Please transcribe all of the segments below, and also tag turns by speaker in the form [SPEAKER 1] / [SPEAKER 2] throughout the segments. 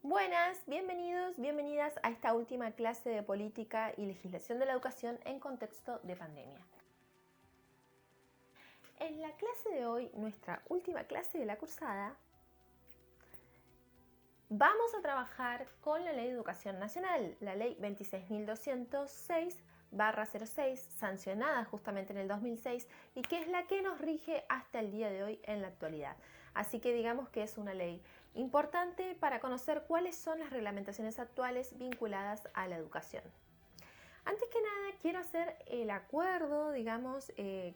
[SPEAKER 1] Buenas, bienvenidos, bienvenidas a esta última clase de política y legislación de la educación en contexto de pandemia. En la clase de hoy, nuestra última clase de la cursada, vamos a trabajar con la Ley de Educación Nacional, la Ley 26.206/06, sancionada justamente en el 2006 y que es la que nos rige hasta el día de hoy en la actualidad. Así que digamos que es una ley importante para conocer cuáles son las reglamentaciones actuales vinculadas a la educación. Antes que nada quiero hacer el acuerdo,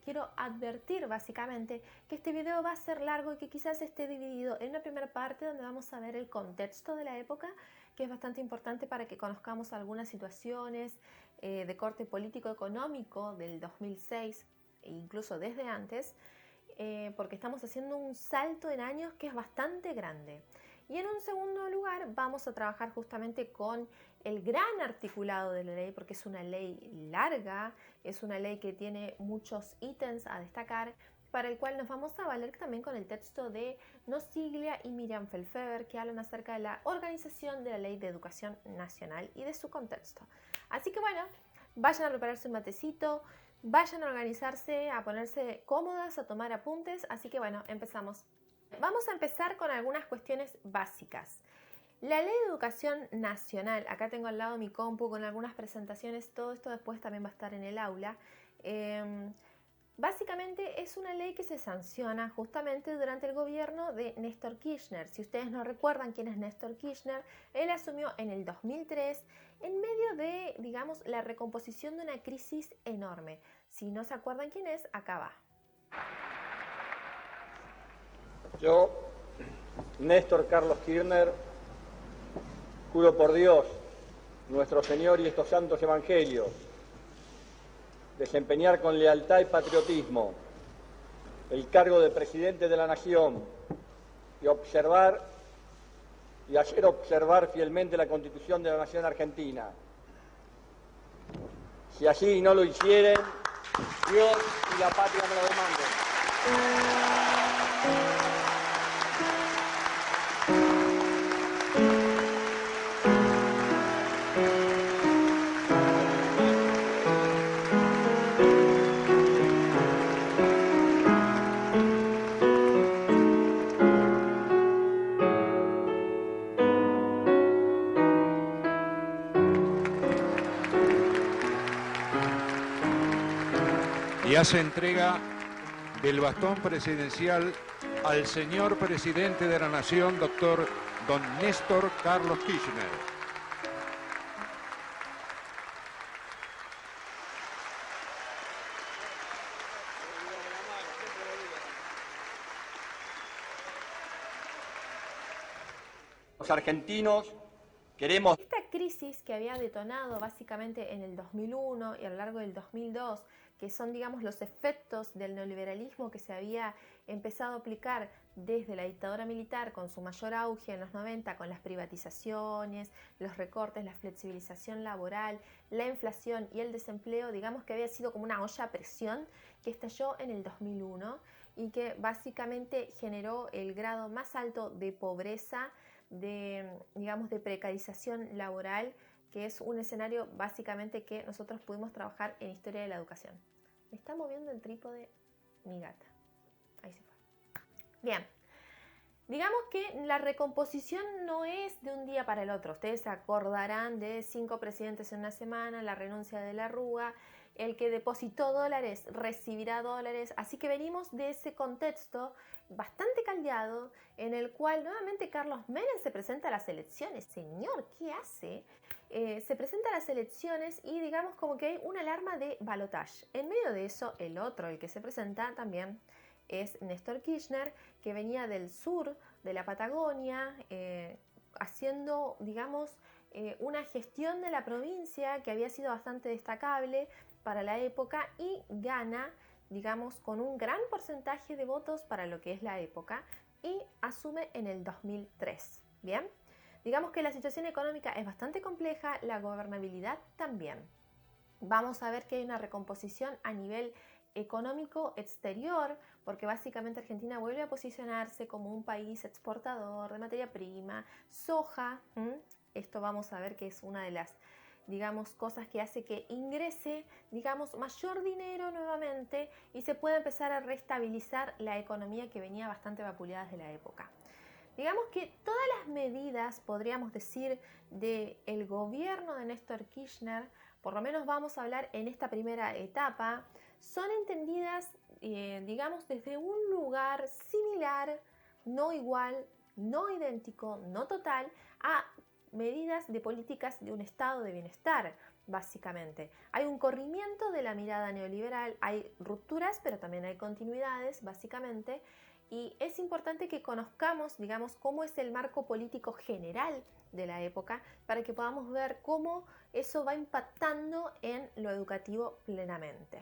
[SPEAKER 1] quiero advertir básicamente que este video va a ser largo y que quizás esté dividido en una primera parte donde vamos a ver el contexto de la época, que es bastante importante para que conozcamos algunas situaciones de corte político-económico del 2006 e incluso desde antes, porque estamos haciendo un salto en años que es bastante grande. Y en un segundo lugar vamos a trabajar justamente con el gran articulado de la ley, porque es una ley larga, es una ley que tiene muchos ítems a destacar, para el cual nos vamos a valer también con el texto de Nosiglia y Miriam Felfeber, que hablan acerca de la organización de la Ley de Educación Nacional y de su contexto. Así que bueno, vayan a prepararse un matecito, vayan a organizarse, a ponerse cómodas, a tomar apuntes, así que bueno, empezamos. Vamos a empezar con algunas cuestiones básicas. La Ley de Educación Nacional, acá tengo al lado mi compu con algunas presentaciones, todo esto después también va a estar en el aula. Básicamente es una ley que se sanciona justamente durante el gobierno de Néstor Kirchner. Si ustedes no recuerdan quién es Néstor Kirchner, él asumió en el 2003 en medio de, la recomposición de una crisis enorme. Si no se acuerdan quién es, acá va.
[SPEAKER 2] Yo, Néstor Carlos Kirchner, juro por Dios, nuestro Señor y estos santos evangelios, desempeñar con lealtad y patriotismo el cargo de presidente de la Nación y hacer observar fielmente la Constitución de la Nación Argentina. Si así no lo hicieren, Dios y la patria me lo demanden.
[SPEAKER 3] Y hace entrega del bastón presidencial al señor presidente de la Nación, doctor don Néstor Carlos Kirchner.
[SPEAKER 2] Los argentinos queremos...
[SPEAKER 1] Esta crisis que había detonado básicamente en el 2001 y a lo largo del 2002, que son, los efectos del neoliberalismo que se había empezado a aplicar desde la dictadura militar con su mayor auge en los 90, con las privatizaciones, los recortes, la flexibilización laboral, la inflación y el desempleo, que había sido como una olla a presión que estalló en el 2001 y que básicamente generó el grado más alto de pobreza, de precarización laboral, que es un escenario básicamente que nosotros pudimos trabajar en historia de la educación. Me está moviendo el trípode mi gata. Ahí se fue. Bien. Digamos que la recomposición no es de un día para el otro. Ustedes se acordarán de 5 presidentes en una semana, la renuncia de la Rúa, el que depositó dólares recibirá dólares. Así que venimos de ese contexto bastante caldeado en el cual nuevamente Carlos Menem se presenta a las elecciones. Señor, ¿qué hace? Se presenta a las elecciones y como que hay una alarma de balotaje. En medio de eso, el que se presenta también es Néstor Kirchner, que venía del sur de la Patagonia, haciendo, una gestión de la provincia que había sido bastante destacable para la época y gana, con un gran porcentaje de votos para lo que es la época y asume en el 2003. ¿Bien? Digamos que la situación económica es bastante compleja, la gobernabilidad también. Vamos a ver que hay una recomposición a nivel económico exterior, porque básicamente Argentina vuelve a posicionarse como un país exportador de materia prima, soja. Esto vamos a ver que es una de las, digamos, cosas que hace que ingrese, digamos, mayor dinero nuevamente y se pueda empezar a restabilizar la economía que venía bastante vapuleada desde la época. Digamos que todas las medidas, podríamos decir, del gobierno de Néstor Kirchner, por lo menos vamos a hablar en esta primera etapa, son entendidas, digamos, desde un lugar similar, no igual, no idéntico, no total, a medidas de políticas de un estado de bienestar, básicamente. Hay un corrimiento de la mirada neoliberal, hay rupturas, pero también hay continuidades, básicamente, y es importante que conozcamos, digamos, cómo es el marco político general de la época para que podamos ver cómo eso va impactando en lo educativo plenamente.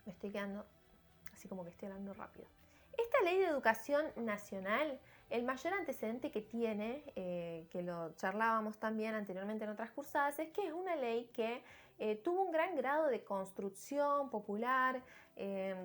[SPEAKER 1] Me estoy quedando así como que estoy hablando rápido. Esta ley de educación nacional, el mayor antecedente que tiene, que lo charlábamos también anteriormente en otras cursadas, es que es una ley que tuvo un gran grado de construcción popular,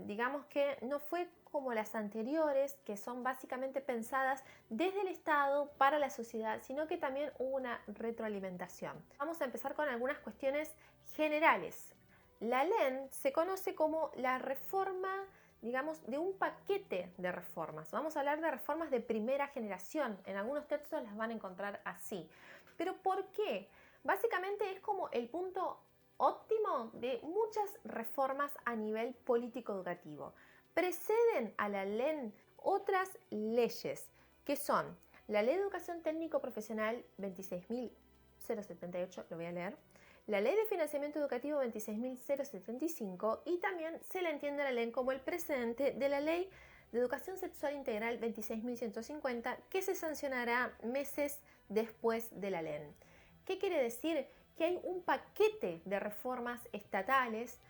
[SPEAKER 1] digamos que no fue como las anteriores, que son básicamente pensadas desde el Estado para la sociedad, sino que también hubo una retroalimentación. Vamos a empezar con algunas cuestiones generales. La LEN se conoce como la reforma, digamos, de un paquete de reformas. Vamos a hablar de reformas de primera generación. En algunos textos las van a encontrar así. ¿Pero por qué? Básicamente es como el punto óptimo de muchas reformas a nivel político-educativo. Preceden a la LEN otras leyes, que son la Ley de Educación Técnico Profesional 26.078, lo voy a leer, la Ley de Financiamiento Educativo 26.075 y también se le entiende a la LEN como el precedente de la Ley de Educación Sexual Integral 26.150 que se sancionará meses después de la LEN. ¿Qué quiere decir? Que hay un paquete de reformas estatales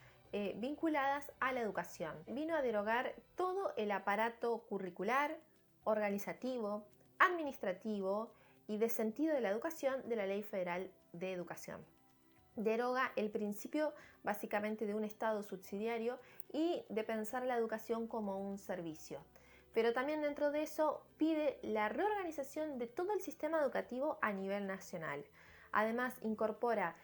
[SPEAKER 1] vinculadas a la educación. Vino a derogar todo el aparato curricular, organizativo, administrativo y de sentido de la educación de la Ley Federal de Educación. Deroga el principio básicamente de un Estado subsidiario y de pensar la educación como un servicio. Pero también dentro de eso pide la reorganización de todo el sistema educativo a nivel nacional. Además incorpora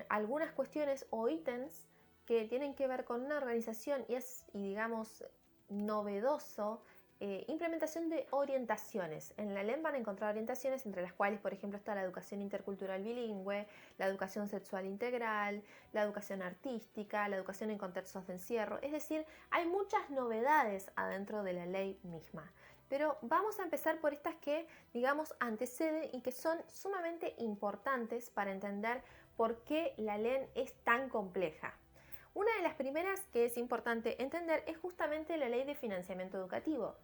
[SPEAKER 1] algunas cuestiones o ítems que tienen que ver con una organización y digamos novedoso, implementación de orientaciones. En la LEN van a encontrar orientaciones entre las cuales, por ejemplo, está la educación intercultural bilingüe, la educación sexual integral, la educación artística, la educación en contextos de encierro. Es decir, hay muchas novedades adentro de la ley misma. Pero vamos a empezar por estas que, digamos, anteceden y que son sumamente importantes para entender por qué la LEN es tan compleja. Una de las primeras que es importante entender es justamente la Ley de Financiamiento Educativo.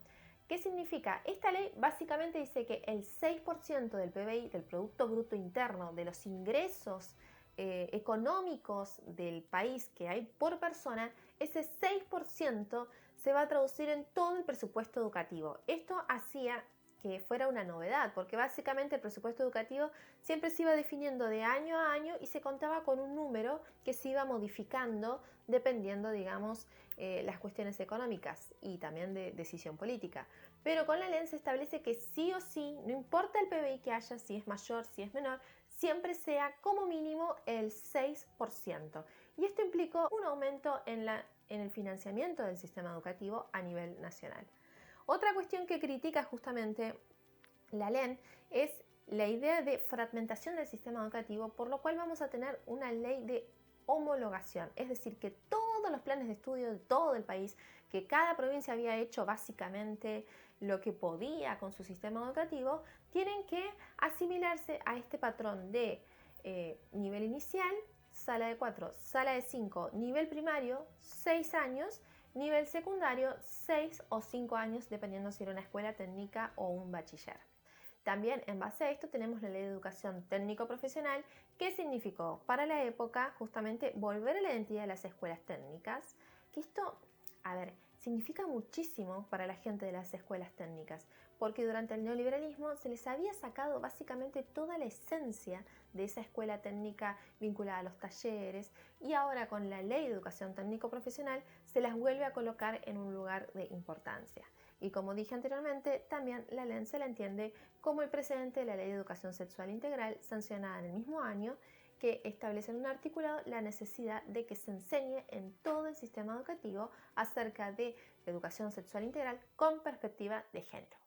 [SPEAKER 1] ¿Qué significa? Esta ley básicamente dice que el 6% del PBI, del Producto Bruto Interno, de los ingresos económicos del país que hay por persona, ese 6% se va a traducir en todo el presupuesto educativo. Esto hacía que fuera una novedad, porque básicamente el presupuesto educativo siempre se iba definiendo de año a año y se contaba con un número que se iba modificando dependiendo, digamos, las cuestiones económicas y también de decisión política. Pero con la LEN se establece que sí o sí, no importa el PBI que haya, si es mayor, si es menor, siempre sea como mínimo el 6%. Y esto implicó un aumento en el financiamiento del sistema educativo a nivel nacional. Otra cuestión que critica justamente la LEN es la idea de fragmentación del sistema educativo, por lo cual vamos a tener una ley de homologación, es decir, que todos los planes de estudio de todo el país, que cada provincia había hecho básicamente lo que podía con su sistema educativo, tienen que asimilarse a este patrón de nivel inicial, sala de 4, sala de 5, nivel primario, 6 años, nivel secundario, 6 o 5 años, dependiendo si era una escuela técnica o un bachiller. También en base a esto tenemos la Ley de Educación Técnico-Profesional, que significó para la época justamente volver a la identidad de las escuelas técnicas, que esto, a ver, significa muchísimo para la gente de las escuelas técnicas, porque durante el neoliberalismo se les había sacado básicamente toda la esencia de esa escuela técnica vinculada a los talleres, y ahora con la Ley de Educación Técnico Profesional se las vuelve a colocar en un lugar de importancia. Y como dije anteriormente, también la LEN se la entiende como el precedente de la Ley de Educación Sexual Integral, sancionada en el mismo año, que establece en un articulado la necesidad de que se enseñe en todo el sistema educativo acerca de educación sexual integral con perspectiva de género.